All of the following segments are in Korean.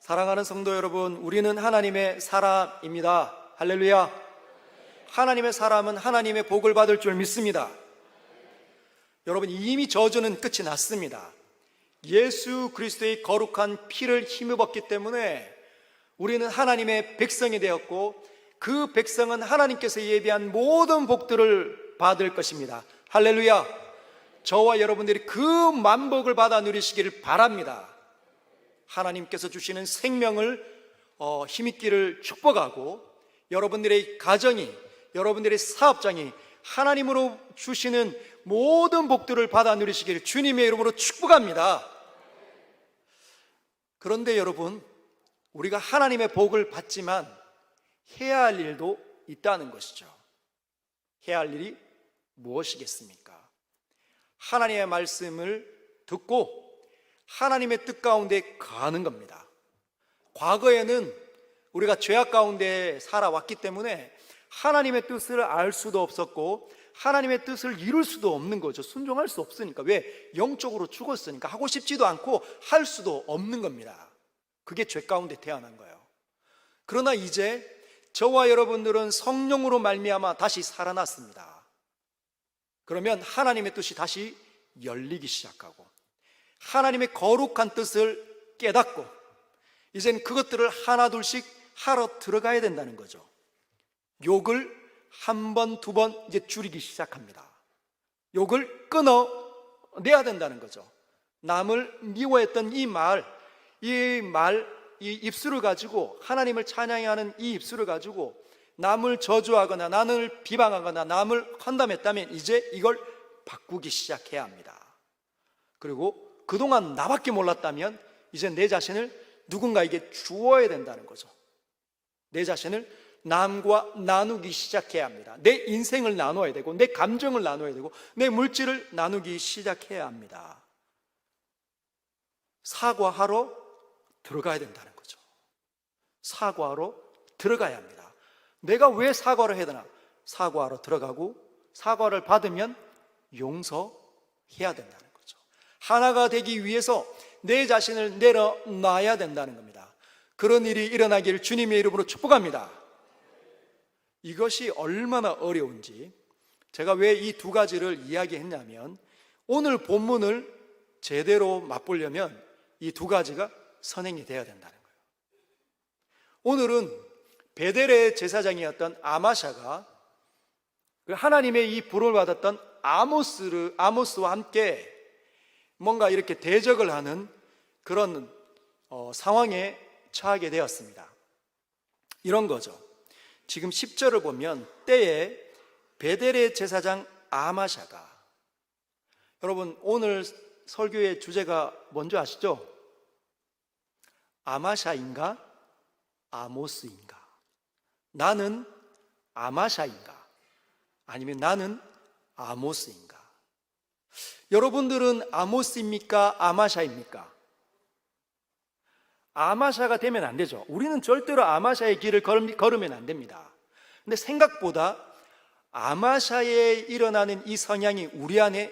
사랑하는 성도 여러분, 우리는 하나님의 사람입니다. 할렐루야. 하나님의 사람은 하나님의 복을 받을 줄 믿습니다. 여러분, 이미 저주는 끝이 났습니다. 예수 그리스도의 거룩한 피를 힘입었기 때문에 우리는 하나님의 백성이 되었고, 그 백성은 하나님께서 예비한 모든 복들을 받을 것입니다. 할렐루야. 저와 여러분들이 그 만복을 받아 누리시기를 바랍니다. 하나님께서 주시는 생명을 힘있기를 축복하고, 여러분들의 가정이, 여러분들의 사업장이 하나님으로 주시는 모든 복들을 받아 누리시기를 주님의 이름으로 축복합니다. 그런데 여러분, 우리가 하나님의 복을 받지만 해야 할 일도 있다는 것이죠. 해야 할 일이 무엇이겠습니까? 하나님의 말씀을 듣고 하나님의 뜻 가운데 가는 겁니다. 과거에는 우리가 죄악 가운데 살아왔기 때문에 하나님의 뜻을 알 수도 없었고 하나님의 뜻을 이룰 수도 없는 거죠. 순종할 수 없으니까. 왜? 영적으로 죽었으니까. 하고 싶지도 않고 할 수도 없는 겁니다. 그게 죄 가운데 태어난 거예요. 그러나 이제 저와 여러분들은 성령으로 말미암아 다시 살아났습니다. 그러면 하나님의 뜻이 다시 열리기 시작하고 하나님의 거룩한 뜻을 깨닫고 이젠 그것들을 하나둘씩 하러 들어가야 된다는 거죠. 욕을 한 번, 두 번 이제 줄이기 시작합니다. 욕을 끊어내야 된다는 거죠. 남을 미워했던 이 입술을 가지고, 하나님을 찬양하는 이 입술을 가지고 남을 저주하거나 남을 비방하거나 남을 험담했다면 이제 이걸 바꾸기 시작해야 합니다. 그리고 그동안 나밖에 몰랐다면 이제 내 자신을 누군가에게 주어야 된다는 거죠. 내 자신을 남과 나누기 시작해야 합니다. 내 인생을 나눠야 되고 내 감정을 나눠야 되고 내 물질을 나누기 시작해야 합니다. 사과하러 들어가야 된다는 거죠. 사과하러 들어가야 합니다. 내가 왜 사과를 해야 되나? 사과하러 들어가고 사과를 받으면 용서해야 된다는 거죠. 하나가 되기 위해서 내 자신을 내려놔야 된다는 겁니다. 그런 일이 일어나기를 주님의 이름으로 축복합니다. 이것이 얼마나 어려운지 제가 왜 이 두 가지를 이야기했냐면, 오늘 본문을 제대로 맛보려면 이 두 가지가 선행이 되어야 된다는 거예요. 오늘은 베델의 제사장이었던 아마샤가 하나님의 이 부름을 받았던 아모스와 함께 뭔가 이렇게 대적을 하는 그런 상황에 처하게 되었습니다. 이런 거죠. 지금 10절을 보면 때에 베델의 제사장 아마샤가, 여러분 오늘 설교의 주제가 뭔지 아시죠? 아마샤인가 아모스인가? 나는 아마샤인가? 아니면 나는 아모스인가? 여러분들은 아모스입니까? 아마샤입니까? 아마샤가 되면 안 되죠. 우리는 절대로 아마샤의 길을 걸으면 안 됩니다. 근데 생각보다 아마샤에 일어나는 이 성향이 우리 안에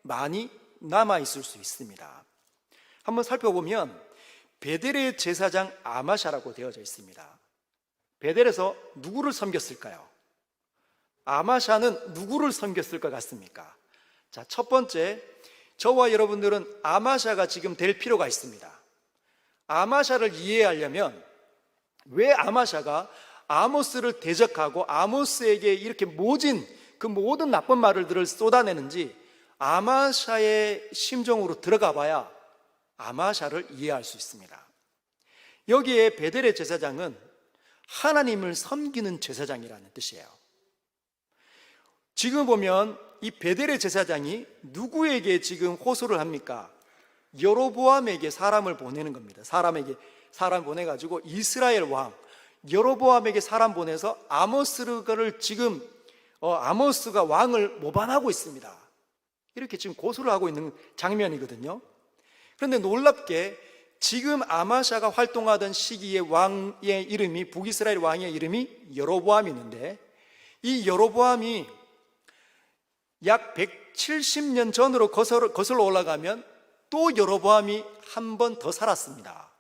많이 남아있을 수 있습니다. 한번 살펴보면 베델의 제사장 아마샤라고 되어져 있습니다. 베델에서 누구를 섬겼을까요? 아마샤는 누구를 섬겼을 것 같습니까? 자, 첫 번째, 저와 여러분들은 아마샤가 지금 될 필요가 있습니다. 아마샤를 이해하려면 왜 아마샤가 아모스를 대적하고 아모스에게 이렇게 모진 그 모든 나쁜 말들을 쏟아내는지 아마샤의 심정으로 들어가 봐야 아마샤를 이해할 수 있습니다. 여기에 베델의 제사장은 하나님을 섬기는 제사장이라는 뜻이에요. 지금 보면 이 베델의 제사장이 누구에게 지금 호소를 합니까? 여로보암에게 사람을 보내는 겁니다. 사람 보내가지고 이스라엘 왕 여로보암에게 사람 보내서 아모스를 지금 아모스가 왕을 모반하고 있습니다. 이렇게 지금 고소를 하고 있는 장면이거든요. 그런데 놀랍게 지금 아마샤가 활동하던 시기의 왕의 이름이, 북이스라엘 왕의 이름이 여로보암이 있는데, 이 여로보암이 약 170년 전으로 거슬러 올라가면 또 여로보암이 한 번 더 살았습니다.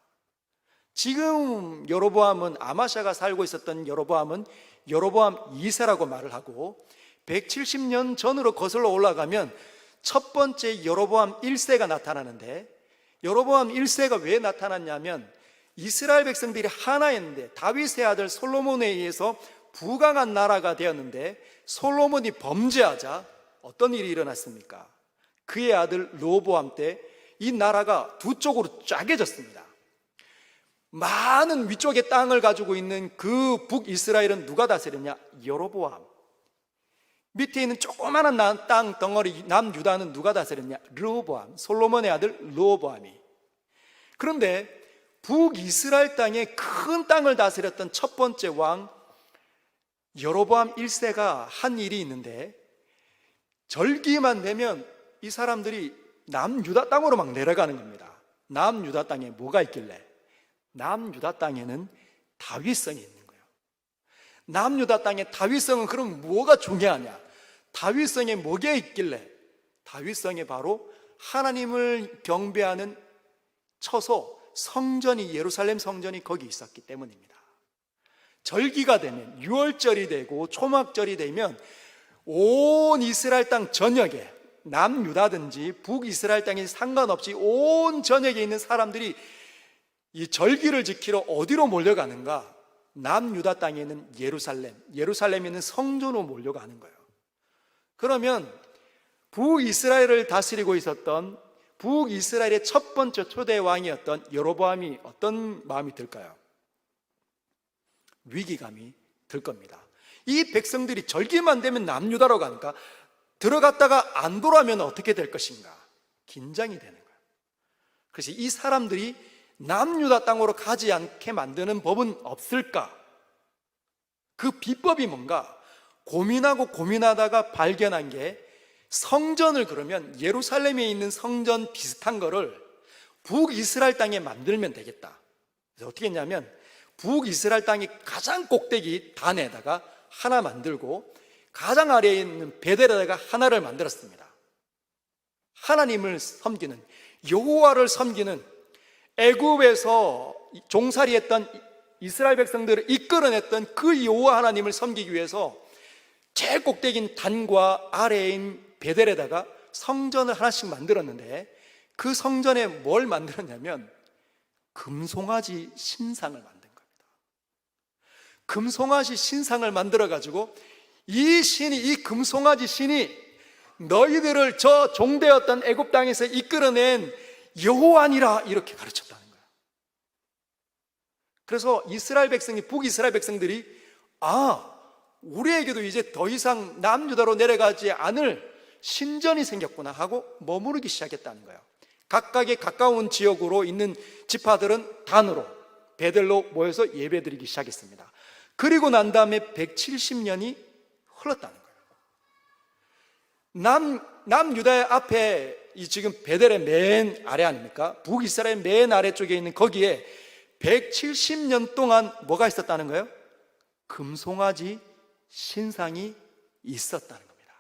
지금 여로보암은, 아마샤가 살고 있었던 여로보암은 여로보암 2세라고 말을 하고, 170년 전으로 거슬러 올라가면 첫 번째 여로보암 1세가 나타나는데, 여로보암 1세가 왜 나타났냐면 이스라엘 백성들이 하나였는데 다윗의 아들 솔로몬에 의해서 부강한 나라가 되었는데, 솔로몬이 범죄하자 어떤 일이 일어났습니까? 그의 아들 르호보암 때 이 나라가 두 쪽으로 쪼개졌습니다. 많은 위쪽의 땅을 가지고 있는 그 북이스라엘은 누가 다스렸냐? 여로보암. 밑에 있는 조그마한 땅 덩어리 남유다는 누가 다스렸냐? 르호보암, 솔로몬의 아들 르호보암이. 그런데 북이스라엘 땅에 큰 땅을 다스렸던 첫 번째 왕 여로보암 1세가 한 일이 있는데, 절기만 되면 이 사람들이 남유다 땅으로 막 내려가는 겁니다. 남유다 땅에 뭐가 있길래? 남유다 땅에는 다윗성이 있는 거예요. 남유다 땅에 다윗성은 그럼 뭐가 중요하냐? 다윗성에 뭐가 있길래? 다윗성에 바로 하나님을 경배하는 처소, 성전이, 예루살렘 성전이 거기 있었기 때문입니다. 절기가 되면, 유월절이 되고 초막절이 되면 온 이스라엘 땅 전역에, 남유다든지 북이스라엘 땅에 상관없이 온 전역에 있는 사람들이 이 절기를 지키러 어디로 몰려가는가? 남유다 땅에 있는 예루살렘, 예루살렘에 있는 성전으로 몰려가는 거예요. 그러면 북이스라엘을 다스리고 있었던 북이스라엘의 첫 번째 초대 왕이었던 여로보암이 어떤 마음이 들까요? 위기감이 들 겁니다. 이 백성들이 절기만 되면 남유다로 가니까 들어갔다가 안 돌아오면 어떻게 될 것인가? 긴장이 되는 거예요. 그래서 이 사람들이 남유다 땅으로 가지 않게 만드는 법은 없을까? 그 비법이 뭔가? 고민하고 고민하다가 발견한 게, 성전을 그러면 예루살렘에 있는 성전 비슷한 거를 북이스라엘 땅에 만들면 되겠다. 그래서 어떻게 했냐면 북이스라엘 땅의 가장 꼭대기 단에다가 하나 만들고 가장 아래에 있는 베델에다가 하나를 만들었습니다. 하나님을 섬기는, 여호와를 섬기는, 애굽에서 종살이했던 이스라엘 백성들을 이끌어냈던 그 여호와 하나님을 섬기기 위해서 제일 꼭대기인 단과 아래인 베델에다가 성전을 하나씩 만들었는데, 그 성전에 뭘 만들었냐면 금송아지 신상을 만든 겁니다. 금송아지 신상을 만들어가지고 이 금송아지 신이 너희들을 저 종되었던 애굽 땅에서 이끌어낸 여호와니라, 이렇게 가르쳤다는 거예요. 그래서 이스라엘 백성이, 북이스라엘 백성들이 우리에게도 이제 더 이상 남유다로 내려가지 않을 신전이 생겼구나 하고 머무르기 시작했다는 거예요. 각각의 가까운 지역으로 있는 지파들은 단으로, 베델로 모여서 예배드리기 시작했습니다. 그리고 난 다음에 170년이 흘렀다는 거예요. 남유다의 앞에 이 지금 베델의 맨 아래 아닙니까? 북이스라엘 맨 아래쪽에 있는 거기에 170년 동안 뭐가 있었다는 거예요? 금송아지 신상이 있었다는 겁니다.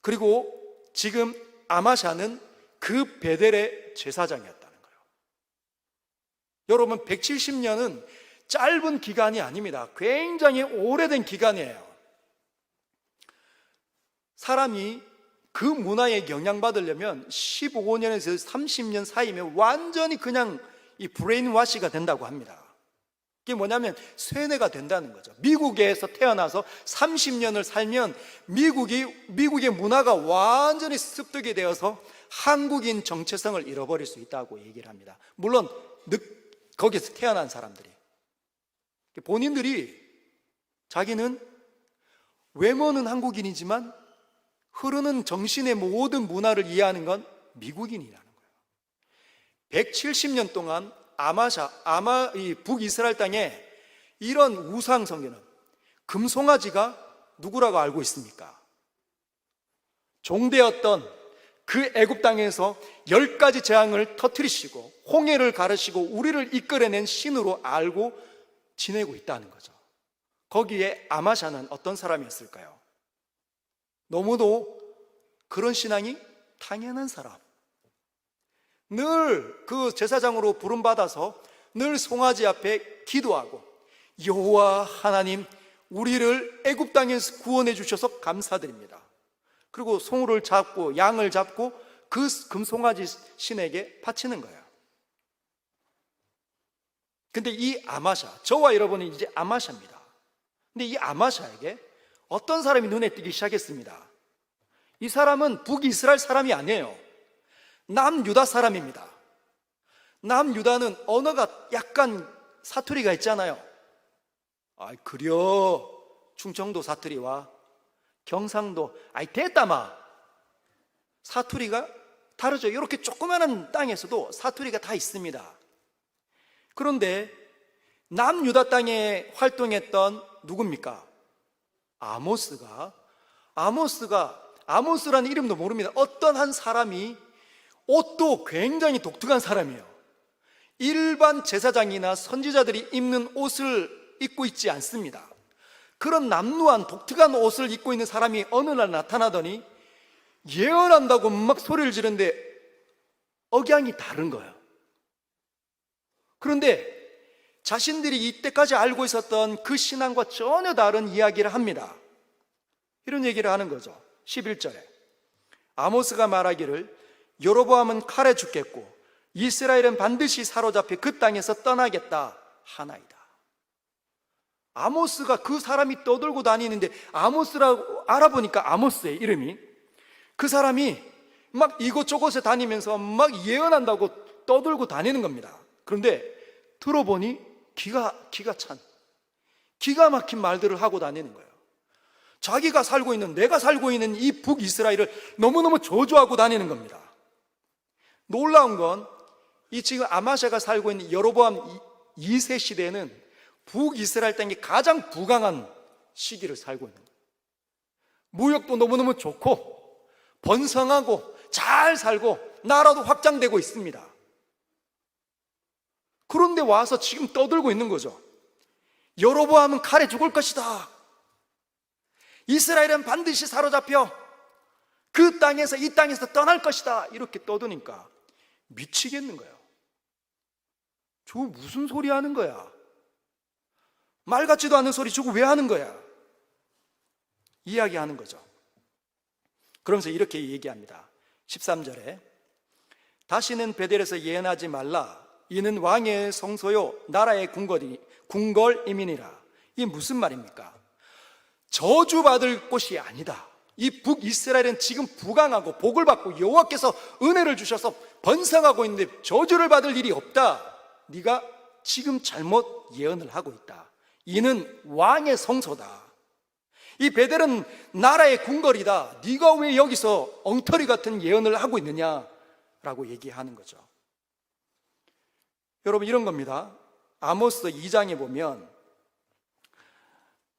그리고 지금 아마샤는 그 베델의 제사장이었다는 거예요. 여러분, 170년은 짧은 기간이 아닙니다. 굉장히 오래된 기간이에요. 사람이 그 문화에 영향받으려면 15년에서 30년 사이면 완전히 그냥 이 브레인와시가 된다고 합니다. 그게 뭐냐면 쇠뇌가 된다는 거죠. 미국에서 태어나서 30년을 살면 미국의 문화가 완전히 습득이 되어서 한국인 정체성을 잃어버릴 수 있다고 얘기를 합니다. 물론 거기서 태어난 사람들이, 본인들이 자기는 외모는 한국인이지만 흐르는 정신의 모든 문화를 이해하는 건 미국인이라는 거예요. 170년 동안 이 북이스라엘 땅에 이런 우상 성전은, 금송아지가 누구라고 알고 있습니까? 종되었던 그 애굽 땅에서 10가지 재앙을 터뜨리시고 홍해를 가르시고 우리를 이끌어낸 신으로 알고 지내고 있다는 거죠. 거기에 아마샤는 어떤 사람이었을까요? 너무도 그런 신앙이 당연한 사람, 늘 그 제사장으로 부름받아서 늘 송아지 앞에 기도하고, 여호와 하나님, 우리를 애굽 땅에서 구원해 주셔서 감사드립니다. 그리고 송우를 잡고 양을 잡고 그 금송아지 신에게 바치는 거예요. 근데 이 아마샤, 저와 여러분은 이제 아마샤입니다. 근데 이 아마샤에게 어떤 사람이 눈에 띄기 시작했습니다. 이 사람은 북이스라엘 사람이 아니에요. 남유다 사람입니다. 남유다는 언어가 약간 사투리가 있잖아요. 그려 충청도 사투리와 경상도, 됐다마 사투리가 다르죠. 이렇게 조그마한 땅에서도 사투리가 다 있습니다. 그런데 남유다 땅에 활동했던 누굽니까? 아모스라는 이름도 모릅니다. 어떤 한 사람이, 옷도 굉장히 독특한 사람이에요. 일반 제사장이나 선지자들이 입는 옷을 입고 있지 않습니다. 그런 남루한 독특한 옷을 입고 있는 사람이 어느 날 나타나더니 예언한다고 막 소리를 지르는데 억양이 다른 거예요. 그런데 자신들이 이때까지 알고 있었던 그 신앙과 전혀 다른 이야기를 합니다. 이런 얘기를 하는 거죠. 11절에 아모스가 말하기를 여로보암은 칼에 죽겠고 이스라엘은 반드시 사로잡혀 그 땅에서 떠나겠다 하나이다. 아모스가, 그 사람이 떠들고 다니는데, 아모스라고 알아보니까 아모스의 이름이, 그 사람이 막 이곳저곳에 다니면서 막 예언한다고 떠들고 다니는 겁니다. 그런데 들어보니 기가 막힌 말들을 하고 다니는 거예요. 자기가 살고 있는, 내가 살고 있는 이 북이스라엘을 너무너무 저주하고 다니는 겁니다. 놀라운 건 이 지금 아마샤가 살고 있는 여로보암 2세 시대에는 북이스라엘 땅이 가장 부강한 시기를 살고 있는 거예요. 무역도 너무너무 좋고 번성하고 잘 살고 나라도 확장되고 있습니다. 그런데 와서 지금 떠들고 있는 거죠. 여로보암은 칼에 죽을 것이다. 이스라엘은 반드시 사로잡혀 그 땅에서, 이 땅에서 떠날 것이다. 이렇게 떠드니까 미치겠는 거예요. 저거 무슨 소리 하는 거야? 말 같지도 않은 소리 저거 왜 하는 거야? 이야기하는 거죠. 그러면서 이렇게 얘기합니다. 13절에 다시는 베델에서 예언하지 말라. 이는 왕의 성소요 나라의 궁궐이민이라. 이게 무슨 말입니까? 저주받을 곳이 아니다. 이 북이스라엘은 지금 부강하고 복을 받고 여호와께서 은혜를 주셔서 번성하고 있는데 저주를 받을 일이 없다. 네가 지금 잘못 예언을 하고 있다. 이는 왕의 성소다. 이 베델은 나라의 궁궐이다. 네가 왜 여기서 엉터리 같은 예언을 하고 있느냐라고 얘기하는 거죠. 여러분, 이런 겁니다. 아모스 2장에 보면,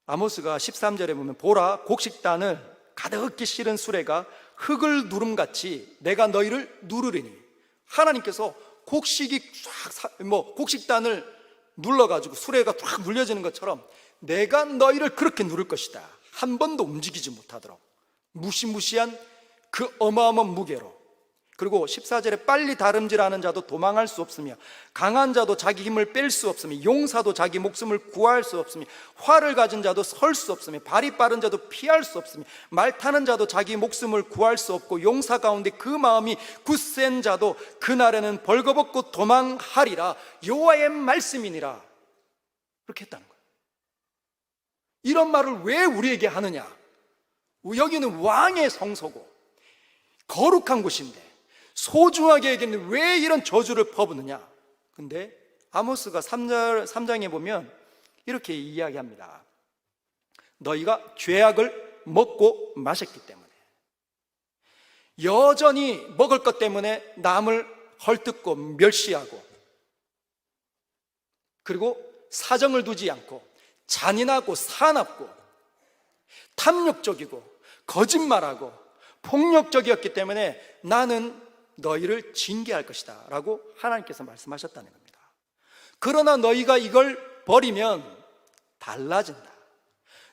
아모스가 13절에 보면, 보라, 곡식단을 가득히 실은 수레가 흙을 누름같이 내가 너희를 누르리니. 하나님께서 곡식단을 눌러가지고 수레가 쫙 눌려지는 것처럼 내가 너희를 그렇게 누를 것이다. 한 번도 움직이지 못하도록 무시무시한 그 어마어마한 무게로. 그리고 14절에 빨리 다름질하는 자도 도망할 수 없으며 강한 자도 자기 힘을 뺄 수 없으며 용사도 자기 목숨을 구할 수 없으며 활을 가진 자도 설 수 없으며 발이 빠른 자도 피할 수 없으며 말 타는 자도 자기 목숨을 구할 수 없고 용사 가운데 그 마음이 굳센 자도 그날에는 벌거벗고 도망하리라. 여호와의 말씀이니라. 그렇게 했다는 거예요. 이런 말을 왜 우리에게 하느냐? 여기는 왕의 성소고 거룩한 곳인데 소중하게 여기는 왜 이런 저주를 퍼붓느냐? 근데 아모스가 3장에 보면 이렇게 이야기합니다. 너희가 죄악을 먹고 마셨기 때문에, 여전히 먹을 것 때문에 남을 헐뜯고 멸시하고, 그리고 사정을 두지 않고 잔인하고 사납고 탐욕적이고 거짓말하고 폭력적이었기 때문에 나는 너희를 징계할 것이다 라고 하나님께서 말씀하셨다는 겁니다. 그러나 너희가 이걸 버리면 달라진다.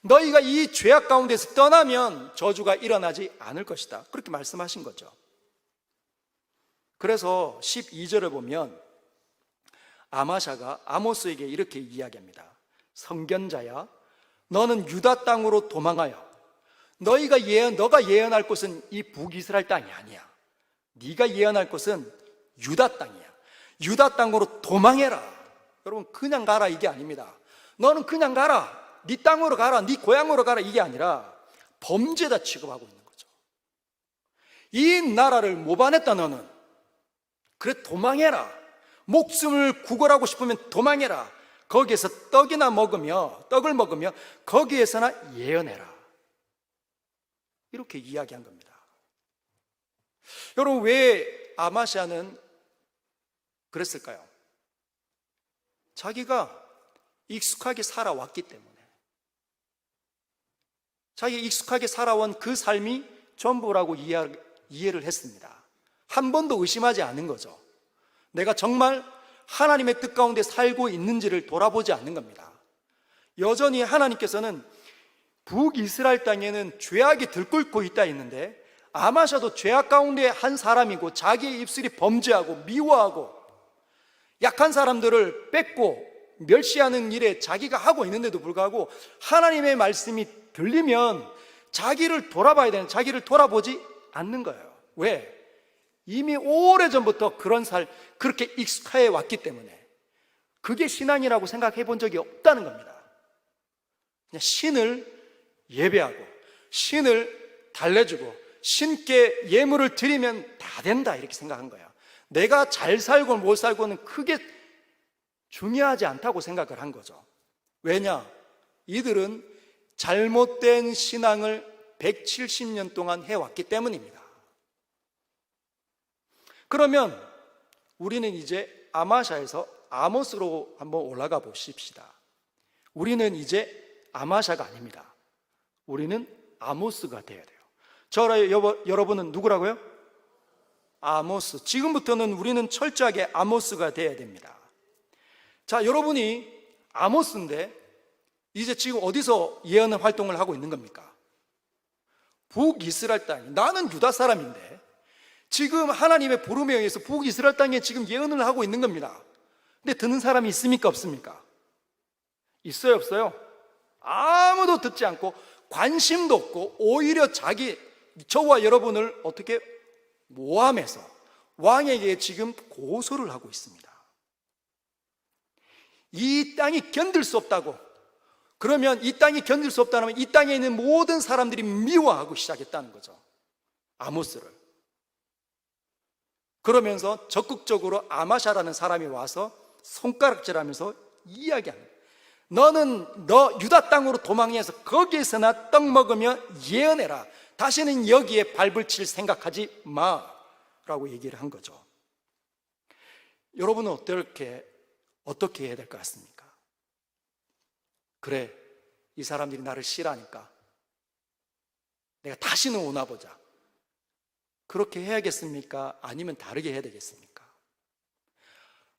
너희가 이 죄악 가운데서 떠나면 저주가 일어나지 않을 것이다. 그렇게 말씀하신 거죠. 그래서 12절을 보면 아마샤가 아모스에게 이렇게 이야기합니다. 성견자야, 너는 유다 땅으로 도망하여 너가 예언할 곳은 이 북이스라엘 땅이 아니야. 네가 예언할 곳은 유다 땅이야. 유다 땅으로 도망해라. 여러분, 그냥 가라 이게 아닙니다. 너는 그냥 가라, 네 땅으로 가라, 네 고향으로 가라, 이게 아니라 범죄다 취급하고 있는 거죠. 이 나라를 모반했다 너는. 그래, 도망해라. 목숨을 구걸하고 싶으면 도망해라. 거기에서 떡을 먹으며 거기에서나 예언해라. 이렇게 이야기한 겁니다. 여러분, 왜 아마샤는 그랬을까요? 자기가 익숙하게 살아왔기 때문에, 자기가 익숙하게 살아온 그 삶이 전부라고 이해를 했습니다. 한 번도 의심하지 않은 거죠. 내가 정말 하나님의 뜻 가운데 살고 있는지를 돌아보지 않는 겁니다. 여전히 하나님께서는 북이스라엘 땅에는 죄악이 들끓고 있다 했는데, 아마샤도 죄악 가운데 한 사람이고 자기의 입술이 범죄하고 미워하고 약한 사람들을 뺏고 멸시하는 일에 자기가 하고 있는데도 불구하고 하나님의 말씀이 들리면 자기를 돌아봐야 되는, 자기를 돌아보지 않는 거예요. 왜? 이미 오래전부터 그렇게 익숙해 왔기 때문에. 그게 신앙이라고 생각해 본 적이 없다는 겁니다. 그냥 신을 예배하고 신을 달래주고 신께 예물을 드리면 다 된다, 이렇게 생각한 거예요. 내가 잘 살고 못 살고는 크게 중요하지 않다고 생각을 한 거죠. 왜냐? 이들은 잘못된 신앙을 170년 동안 해왔기 때문입니다. 그러면 우리는 이제 아마샤에서 아모스로 한번 올라가 보십시다. 우리는 이제 아마샤가 아닙니다. 우리는 아모스가 되어야 돼요. 여러분은 누구라고요? 아모스. 지금부터는 우리는 철저하게 아모스가 되어야 됩니다. 자, 여러분이 아모스인데 이제 지금 어디서 예언 활동을 하고 있는 겁니까? 북이스라엘 땅. 나는 유다 사람인데 지금 하나님의 부름에 의해서 북이스라엘 땅에 지금 예언을 하고 있는 겁니다. 근데 듣는 사람이 있습니까? 없습니까? 있어요? 없어요? 아무도 듣지 않고 관심도 없고 오히려 저와 여러분을 어떻게 모함해서 왕에게 지금 고소를 하고 있습니다. 이 땅이 견딜 수 없다고. 그러면 이 땅이 견딜 수 없다면 이 땅에 있는 모든 사람들이 미워하고 시작했다는 거죠. 아모스를. 그러면서 적극적으로 아마샤라는 사람이 와서 손가락질하면서 이야기합니다. 너 유다 땅으로 도망해서 거기에서나 떡 먹으며 예언해라. 다시는 여기에 발을 칠 생각하지 마 라고 얘기를 한 거죠. 여러분은 어떻게 해야 될 것 같습니까? 그래, 이 사람들이 나를 싫어하니까 내가 다시는 오나 보자. 그렇게 해야겠습니까? 아니면 다르게 해야 되겠습니까?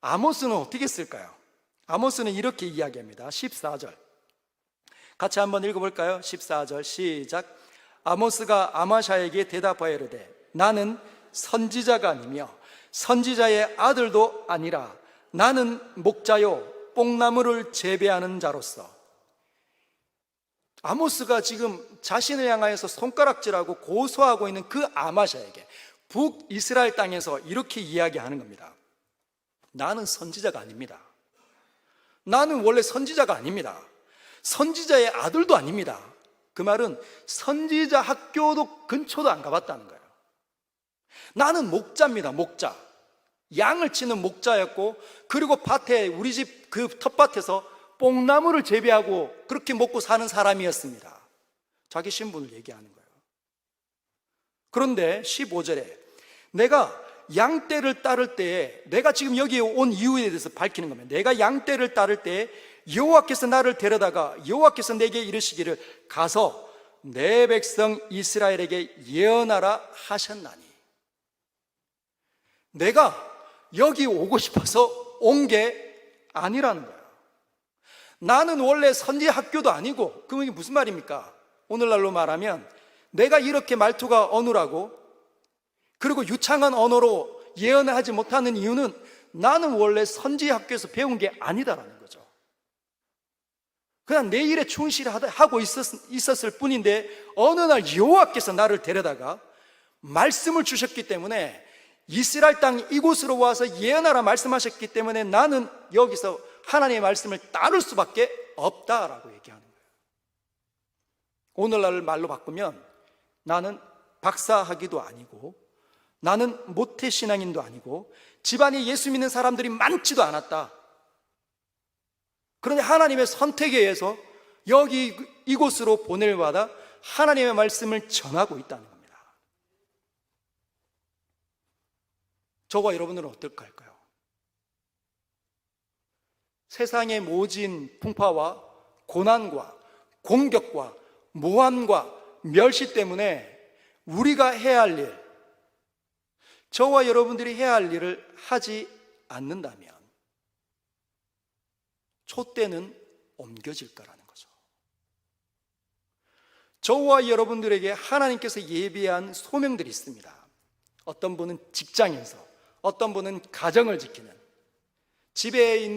아모스는 어떻게 했을까요? 아모스는 이렇게 이야기합니다. 14절 같이 한번 읽어볼까요? 14절 시작. 아모스가 아마샤에게 대답하여 이르되 나는 선지자가 아니며 선지자의 아들도 아니라 나는 목자요 뽕나무를 재배하는 자로서. 아모스가 지금 자신을 향하여서 손가락질하고 고소하고 있는 그 아마샤에게 북이스라엘 땅에서 이렇게 이야기하는 겁니다. 나는 선지자가 아닙니다. 나는 원래 선지자가 아닙니다. 선지자의 아들도 아닙니다. 그 말은 선지자 학교도 근처도 안 가봤다는 거예요. 나는 목자입니다. 목자. 양을 치는 목자였고, 그리고 밭에, 우리 집 그 텃밭에서 뽕나무를 재배하고 그렇게 먹고 사는 사람이었습니다. 자기 신분을 얘기하는 거예요. 그런데 15절에 내가 양떼를 따를 때에, 내가 지금 여기에 온 이유에 대해서 밝히는 겁니다. 내가 양떼를 따를 때에 여호와께서 나를 데려다가 여호와께서 내게 이르시기를 가서 내 백성 이스라엘에게 예언하라 하셨나니. 내가 여기 오고 싶어서 온 게 아니라는 거예요. 나는 원래 선지 학교도 아니고, 그럼 이게 무슨 말입니까? 오늘날로 말하면 내가 이렇게 말투가 어눌하고 그리고 유창한 언어로 예언하지 못하는 이유는 나는 원래 선지 학교에서 배운 게 아니다라는 거죠. 그냥 내 일에 충실하고 있었을 뿐인데 어느 날 여호와께서 나를 데려다가 말씀을 주셨기 때문에 이스라엘 땅 이곳으로 와서 예언하라 말씀하셨기 때문에 나는 여기서 하나님의 말씀을 따를 수밖에 없다라고 얘기하는 거예요. 오늘날 말로 바꾸면 나는 박사학위도 아니고 나는 모태신앙인도 아니고 집안에 예수 믿는 사람들이 많지도 않았다. 그런데 하나님의 선택에 의해서 여기 이곳으로 보낼 받아 하나님의 말씀을 전하고 있다는 겁니다. 저와 여러분들은 어떨까 할까요? 세상의 모진 풍파와 고난과 공격과 모함과 멸시 때문에 우리가 해야 할 일, 저와 여러분들이 해야 할 일을 하지 않는다면 촛대는 옮겨질까라는 거죠. 저와 여러분들에게 하나님께서 예비한 소명들이 있습니다. 어떤 분은 직장에서, 어떤 분은 가정을 지키는, 집에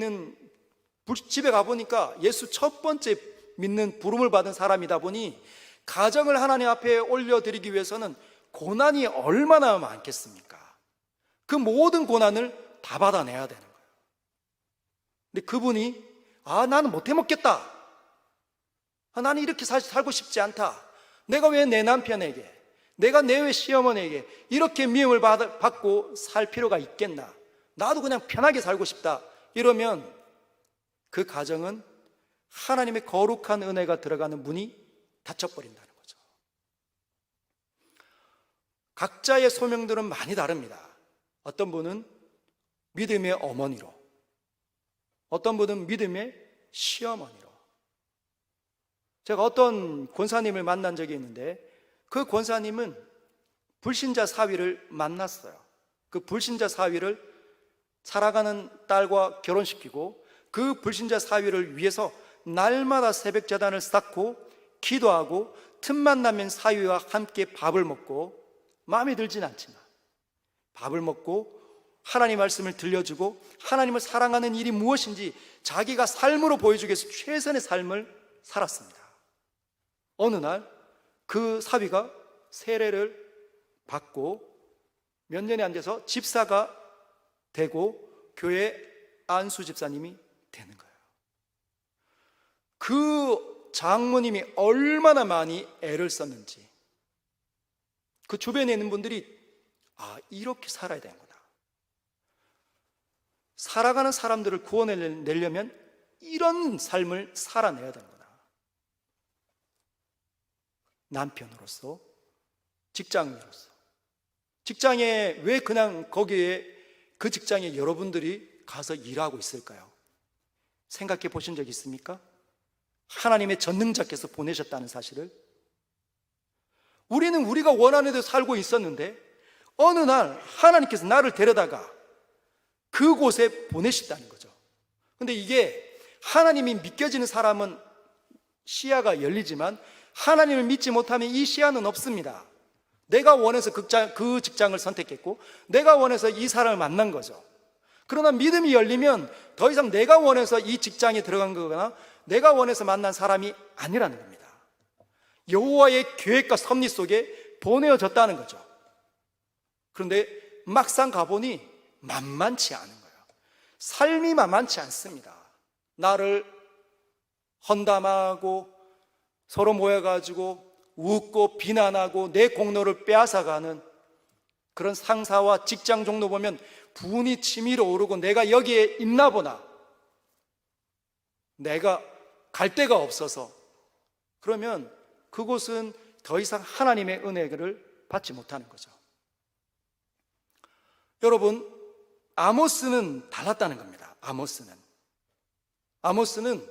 가보니까 예수 첫 번째 믿는 부름을 받은 사람이다 보니 가정을 하나님 앞에 올려드리기 위해서는 고난이 얼마나 많겠습니까? 그 모든 고난을 다 받아내야 되는 거예요. 근데 그분이 나는 못해 먹겠다. 나는 이렇게 살고 싶지 않다. 내가 왜 내 남편에게, 내가 내 왜 시어머니에게 이렇게 미움을 받고 살 필요가 있겠나? 나도 그냥 편하게 살고 싶다. 이러면 그 가정은 하나님의 거룩한 은혜가 들어가는 문이 닫혀버린다는 거죠. 각자의 소명들은 많이 다릅니다. 어떤 분은 믿음의 어머니로, 어떤 분은 믿음의 시어머니로. 제가 어떤 권사님을 만난 적이 있는데 그 권사님은 불신자 사위를 만났어요. 그 불신자 사위를 살아가는 딸과 결혼시키고 그 불신자 사위를 위해서 날마다 새벽 제단을 쌓고 기도하고 틈만 나면 사위와 함께 밥을 먹고, 마음에 들진 않지만 밥을 먹고 하나님 말씀을 들려주고 하나님을 사랑하는 일이 무엇인지 자기가 삶으로 보여주기 위해서 최선의 삶을 살았습니다. 어느 날 그 사위가 세례를 받고 몇 년에 앉아서 집사가 되고 교회 안수 집사님이 되는 거예요. 그 장모님이 얼마나 많이 애를 썼는지, 그 주변에 있는 분들이 이렇게 살아야 되는구나, 살아가는 사람들을 구원해내려면 이런 삶을 살아내야 되는구나. 남편으로서, 직장인으로서, 직장에 왜 그냥 거기에 그 직장에 여러분들이 가서 일하고 있을까요? 생각해 보신 적 있습니까? 하나님의 전능자께서 보내셨다는 사실을. 우리는 우리가 원하는 대로 살고 있었는데 어느 날 하나님께서 나를 데려다가 그곳에 보내셨다는 거죠. 근데 이게 하나님이 믿겨지는 사람은 시야가 열리지만 하나님을 믿지 못하면 이 시야는 없습니다. 내가 원해서 그 직장을 선택했고 내가 원해서 이 사람을 만난 거죠. 그러나 믿음이 열리면 더 이상 내가 원해서 이 직장에 들어간 거거나 내가 원해서 만난 사람이 아니라는 겁니다. 여호와의 계획과 섭리 속에 보내어졌다는 거죠. 그런데 막상 가보니 만만치 않은 거예요. 삶이 만만치 않습니다. 나를 헌담하고 서로 모여가지고 웃고 비난하고 내 공로를 빼앗아가는 그런 상사와 직장 종로 보면 분이 치밀어 오르고 내가 여기에 있나 보나, 내가 갈 데가 없어서, 그러면 그곳은 더 이상 하나님의 은혜를 받지 못하는 거죠. 여러분, 아모스는 달랐다는 겁니다. 아모스는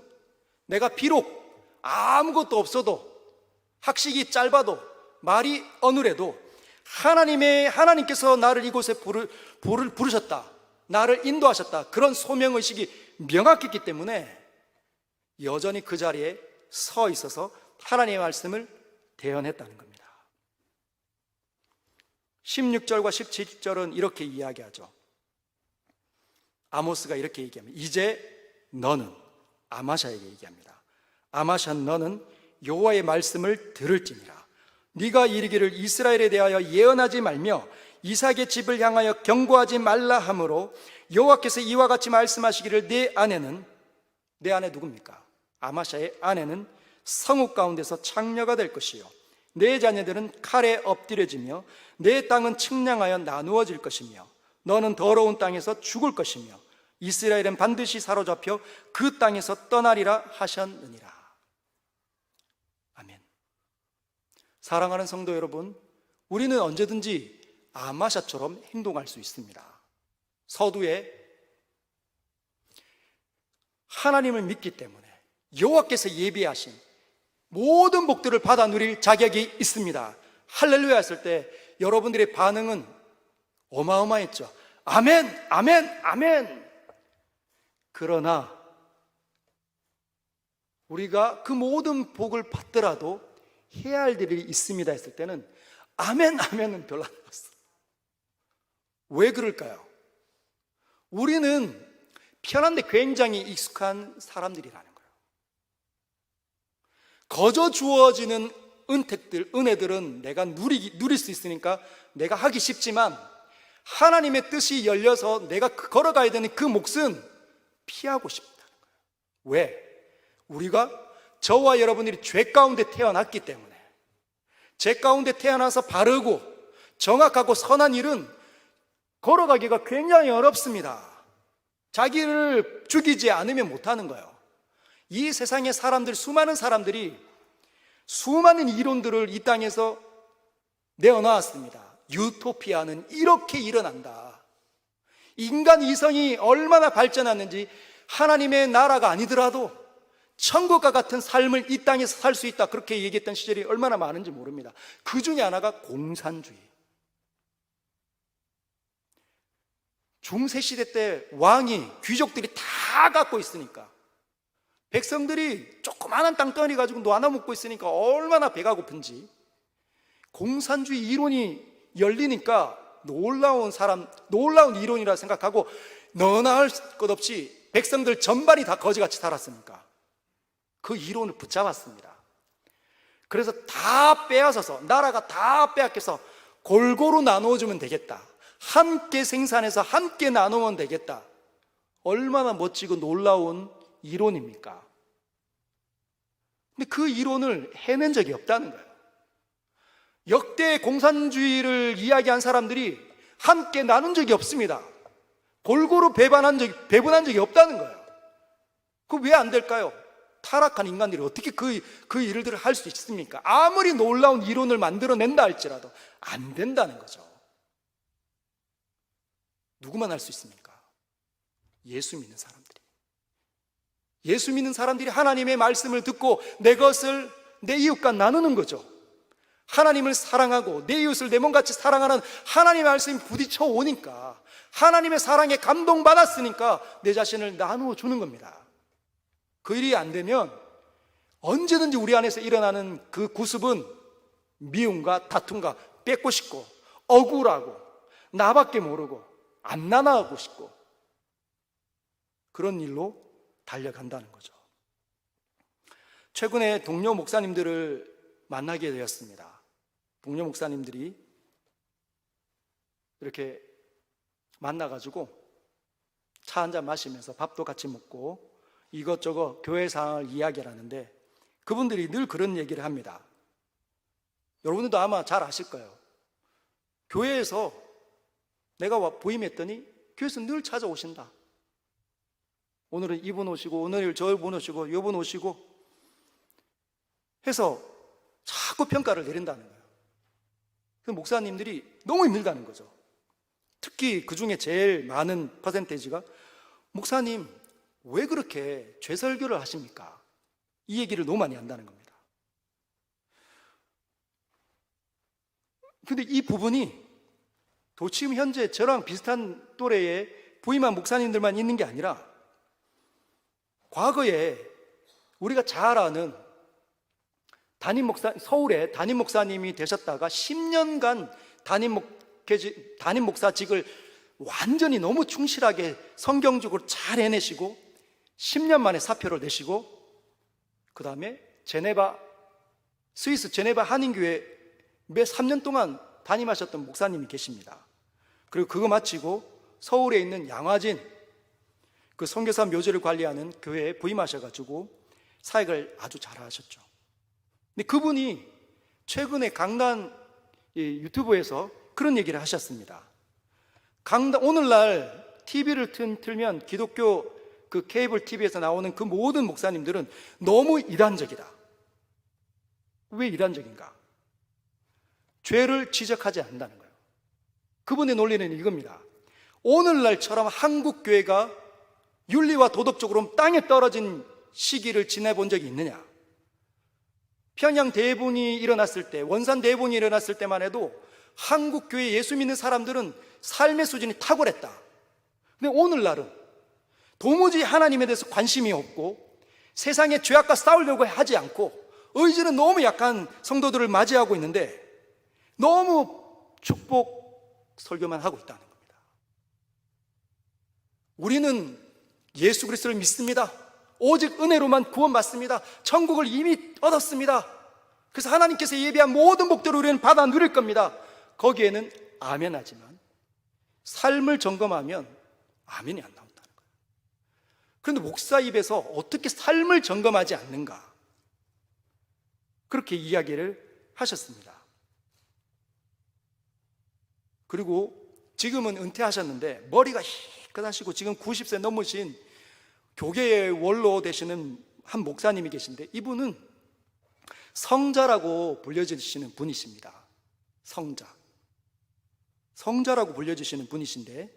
내가 비록 아무것도 없어도, 학식이 짧아도, 말이 어눌해도 하나님께서 나를 이곳에 부르셨다, 나를 인도하셨다, 그런 소명의식이 명확했기 때문에 여전히 그 자리에 서 있어서 하나님의 말씀을 대언했다는 겁니다. 16절과 17절은 이렇게 이야기하죠. 아모스가 이렇게 얘기합니다. 이제 너는, 아마샤에게 얘기합니다. 아마샤, 너는 여호와의 말씀을 들을지니라. 네가 이르기를 이스라엘에 대하여 예언하지 말며 이삭의 집을 향하여 경고하지 말라 하므로 여호와께서 이와 같이 말씀하시기를 내 아내는, 내 아내 누굽니까? 아마샤의 아내는 성읍 가운데서 창녀가 될 것이요 내 자녀들은 칼에 엎드려지며 내 땅은 측량하여 나누어질 것이며 너는 더러운 땅에서 죽을 것이며 이스라엘은 반드시 사로잡혀 그 땅에서 떠나리라 하셨느니라. 아멘. 사랑하는 성도 여러분, 우리는 언제든지 아마샤처럼 행동할 수 있습니다. 서두에 하나님을 믿기 때문에 여호와께서 예비하신 모든 복들을 받아 누릴 자격이 있습니다. 할렐루야 했을 때 여러분들의 반응은 어마어마했죠. 아멘, 아멘, 아멘. 그러나 우리가 그 모든 복을 받더라도 해야 할 일이 있습니다 했을 때는 아멘, 아멘은 별로 안 나왔어요. 왜 그럴까요? 우리는 편한데 굉장히 익숙한 사람들이라는 거예요. 거저 주어지는 은택들, 은혜들은 내가 누릴 수 있으니까 내가 하기 쉽지만 하나님의 뜻이 열려서 내가 걸어가야 되는 그 몫은 피하고 싶다는 거예요. 왜? 우리가 저와 여러분들이 죄 가운데 태어났기 때문에 죄 가운데 태어나서 바르고 정확하고 선한 일은 걸어가기가 굉장히 어렵습니다. 자기를 죽이지 않으면 못하는 거예요. 이 세상의 사람들, 수많은 사람들이 수많은 이론들을 이 땅에서 내어놓았습니다. 유토피아는 이렇게 일어난다. 인간 이성이 얼마나 발전했는지 하나님의 나라가 아니더라도 천국과 같은 삶을 이 땅에서 살 수 있다, 그렇게 얘기했던 시절이 얼마나 많은지 모릅니다. 그 중에 하나가 공산주의. 중세시대 때 왕이, 귀족들이 다 갖고 있으니까 백성들이 조그마한 땅덩어리 가지고 나눠먹고 있으니까 얼마나 배가 고픈지 공산주의 이론이 열리니까 놀라운 이론이라 생각하고 너나 할 것 없이 백성들 전반이 다 거지같이 살았으니까 그 이론을 붙잡았습니다. 그래서 다 빼앗아서, 나라가 다 빼앗겨서 골고루 나누어주면 되겠다, 함께 생산해서 함께 나누면 되겠다. 얼마나 멋지고 놀라운 이론입니까? 근데 그 이론을 해낸 적이 없다는 거예요. 역대 공산주의를 이야기한 사람들이 함께 나눈 적이 없습니다. 골고루 배분한 적이 없다는 거예요. 그거 왜 안 될까요? 타락한 인간들이 어떻게 그 일들을 할 수 있습니까? 아무리 놀라운 이론을 만들어낸다 할지라도 안 된다는 거죠. 누구만 할 수 있습니까? 예수 믿는 사람들이. 예수 믿는 사람들이 하나님의 말씀을 듣고 내 것을 내 이웃과 나누는 거죠. 하나님을 사랑하고 내 이웃을 내 몸같이 사랑하는 하나님의 말씀이 부딪혀 오니까, 하나님의 사랑에 감동받았으니까 내 자신을 나누어 주는 겁니다. 그 일이 안 되면 언제든지 우리 안에서 일어나는 그 구습은 미움과 다툼과 뺏고 싶고 억울하고 나밖에 모르고 안 나눠하고 싶고 그런 일로 달려간다는 거죠. 최근에 동료 목사님들을 만나게 되었습니다. 동료 목사님들이 이렇게 만나가지고 차 한잔 마시면서 밥도 같이 먹고 이것저것 교회 상황을 이야기를 하는데 그분들이 늘 그런 얘기를 합니다. 여러분들도 아마 잘 아실 거예요. 교회에서 내가 부임했더니 교회에서 늘 찾아오신다. 오늘은 이분 오시고, 오늘 저분 오시고, 이분 오시고 해서 자꾸 평가를 내린다는 거예요. 그 목사님들이 너무 힘들다는 거죠. 특히 그 중에 제일 많은 퍼센테이지가 목사님 왜 그렇게 죄설교를 하십니까? 이 얘기를 너무 많이 한다는 겁니다. 근데 이 부분이 지금 현재 저랑 비슷한 또래의 부임한 목사님들만 있는 게 아니라 과거에 우리가 잘 아는 서울에 담임 목사님이 되셨다가 10년간 담임 목사직을 완전히 너무 충실하게 성경적으로 잘 해내시고 10년 만에 사표를 내시고 그 다음에 스위스 제네바 한인교회 매 3년 동안 담임하셨던 목사님이 계십니다. 그리고 그거 마치고 서울에 있는 양화진 그 선교사 묘지를 관리하는 교회에 부임하셔가지고 사역을 아주 잘하셨죠. 근데 그분이 최근에 강단 유튜브에서 그런 얘기를 하셨습니다. 오늘날 TV를 틀면 기독교 그 케이블 TV에서 나오는 그 모든 목사님들은 너무 이단적이다. 왜 이단적인가? 죄를 지적하지 않는다는 거예요. 그분의 논리는 이겁니다. 오늘날처럼 한국 교회가 윤리와 도덕적으로 땅에 떨어진 시기를 지내본 적이 있느냐? 평양 대분이 일어났을 때, 원산 대분이 일어났을 때만 해도 한국 교회 예수 믿는 사람들은 삶의 수준이 탁월했다. 근데 오늘날은 도무지 하나님에 대해서 관심이 없고 세상의 죄악과 싸우려고 하지 않고 의지는 너무 약한 성도들을 맞이하고 있는데 너무 축복 설교만 하고 있다는 겁니다. 우리는 예수 그리스도를 믿습니다. 오직 은혜로만 구원받습니다. 천국을 이미 얻었습니다. 그래서 하나님께서 예비한 모든 복들을 우리는 받아 누릴 겁니다. 거기에는 아멘 하지만 삶을 점검하면 아멘이 안 나온다는 거예요. 그런데 목사 입에서 어떻게 삶을 점검하지 않는가? 그렇게 이야기를 하셨습니다. 그리고 지금은 은퇴하셨는데 머리가 희끗하시고 지금 90세 넘으신 교계의 원로 되시는 한 목사님이 계신데 이분은 성자라고 불려지시는 분이십니다. 성자라고 불려지시는 분이신데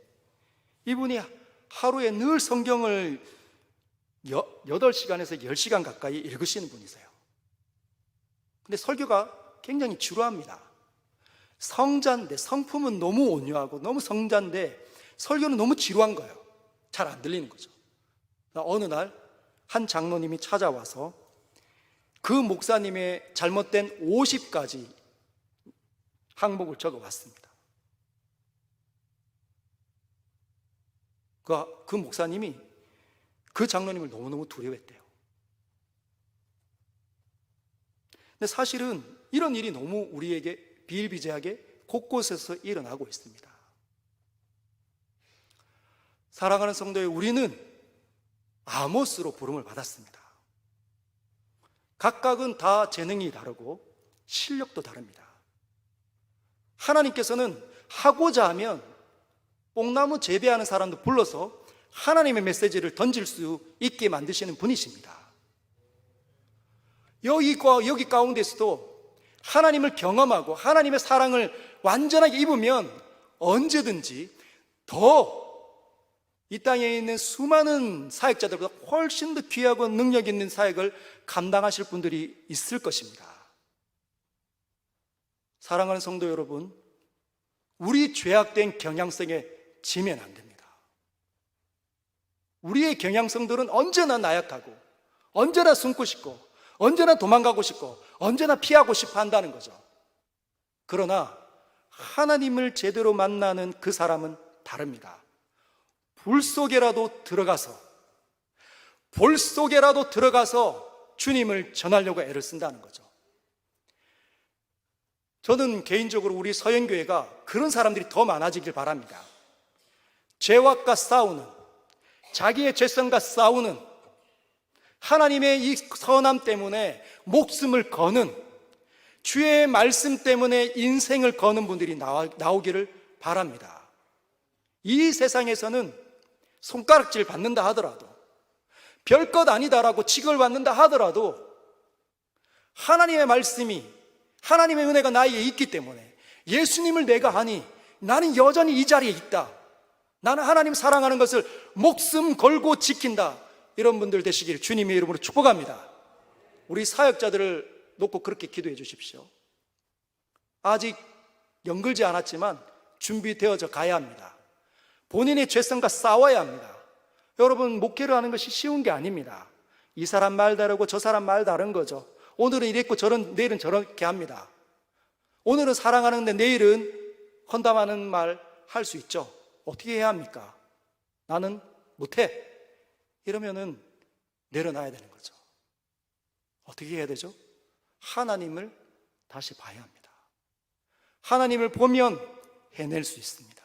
이분이 하루에 늘 성경을 8시간에서 10시간 가까이 읽으시는 분이세요. 근데 설교가 굉장히 지루합니다. 성자인데 성품은 너무 온유하고 너무 성자인데 설교는 너무 지루한 거예요. 잘 안 들리는 거죠. 어느 날 한 장로님이 찾아와서 그 목사님의 잘못된 50가지 항목을 적어왔습니다. 그 목사님이 그 장로님을 너무너무 두려워했대요. 근데 사실은 이런 일이 너무 우리에게 비일비재하게 곳곳에서 일어나고 있습니다. 사랑하는 성도여, 우리는 아모스로 부름을 받았습니다. 각각은 다 재능이 다르고 실력도 다릅니다. 하나님께서는 하고자 하면 뽕나무 재배하는 사람도 불러서 하나님의 메시지를 던질 수 있게 만드시는 분이십니다. 여기 가운데서도 하나님을 경험하고 하나님의 사랑을 완전하게 입으면 언제든지 더 이 땅에 있는 수많은 사역자들보다 훨씬 더 귀하고 능력 있는 사역을 감당하실 분들이 있을 것입니다. 사랑하는 성도 여러분, 우리 죄악된 경향성에 지면 안 됩니다. 우리의 경향성들은 언제나 나약하고 언제나 숨고 싶고 언제나 도망가고 싶고 언제나 피하고 싶어 한다는 거죠. 그러나 하나님을 제대로 만나는 그 사람은 다릅니다. 불 속에라도 들어가서 주님을 전하려고 애를 쓴다는 거죠. 저는 개인적으로 우리 서영교회가 그런 사람들이 더 많아지길 바랍니다. 죄악과 싸우는, 자기의 죄성과 싸우는, 하나님의 이 선함 때문에 목숨을 거는, 주의 말씀 때문에 인생을 거는 분들이 나오기를 바랍니다. 이 세상에서는 손가락질 받는다 하더라도, 별것 아니다라고 칭얼받는다 하더라도 하나님의 말씀이, 하나님의 은혜가 나에게 있기 때문에 예수님을 내가 아니 나는 여전히 이 자리에 있다, 나는 하나님 사랑하는 것을 목숨 걸고 지킨다, 이런 분들 되시길 주님의 이름으로 축복합니다. 우리 사역자들을 놓고 그렇게 기도해 주십시오. 아직 연결지 않았지만 준비되어져 가야 합니다. 본인의 죄성과 싸워야 합니다. 여러분, 목회를 하는 것이 쉬운 게 아닙니다. 이 사람 말 다르고 저 사람 말 다른 거죠. 오늘은 이랬고 내일은 저렇게 합니다. 오늘은 사랑하는데 내일은 헌담하는 말 할 수 있죠. 어떻게 해야 합니까? 나는 못해. 이러면은 내려놔야 되는 거죠. 어떻게 해야 되죠? 하나님을 다시 봐야 합니다. 하나님을 보면 해낼 수 있습니다.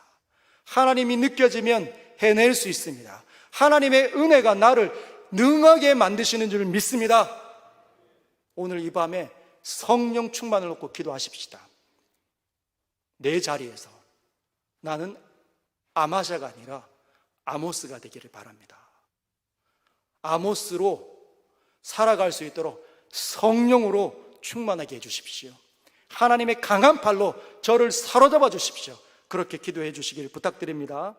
하나님이 느껴지면 해낼 수 있습니다. 하나님의 은혜가 나를 능하게 만드시는 줄 믿습니다. 오늘 이 밤에 성령 충만을 놓고 기도하십시다. 내 자리에서 나는 아마샤가 아니라 아모스가 되기를 바랍니다. 아모스로 살아갈 수 있도록 성령으로 충만하게 해주십시오. 하나님의 강한 팔로 저를 사로잡아 주십시오. 그렇게 기도해 주시기를 부탁드립니다.